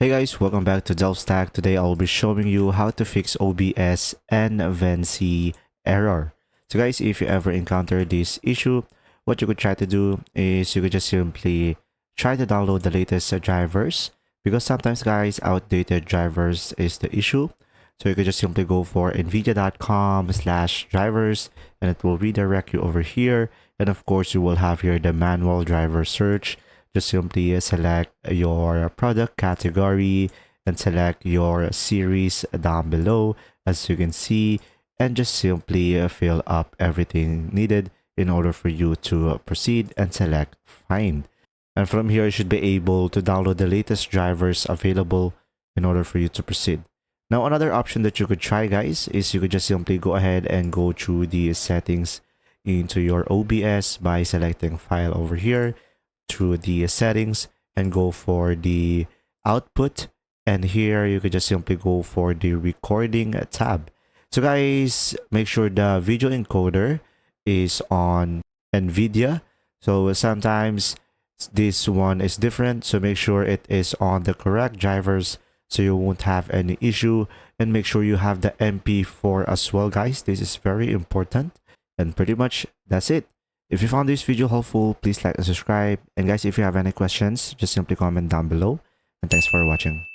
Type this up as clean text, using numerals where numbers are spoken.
Hey guys, welcome back to DelveStack. Today I'll be showing you how to fix OBS NVENC error. So guys, if you ever encounter this issue, what you could try to do is you could just simply try to download the latest drivers, because sometimes guys, outdated drivers is the issue. So you could just simply go for nvidia.com/drivers and it will redirect you over here. And of course, you will have here the manual driver search. Just simply select your product category and select your series down below, as you can see, and just simply fill up everything needed in order for you to proceed and select find. And from here, you should be able to download the latest drivers available in order for you to proceed. Now, another option that you could try, guys, is you could just simply go ahead and go through the settings into your OBS by selecting file over here, through the settings, and go for the output, and here you could just simply go for the recording tab. So guys, make sure the video encoder is on NVIDIA. So sometimes this one is different, so make sure it is on the correct drivers so you won't have any issue. And make sure you have the MP4 as well, guys. This is very important. And pretty much that's it. If you found this video helpful, please like and subscribe. And guys, if you have any questions, just simply comment down below. And thanks for watching.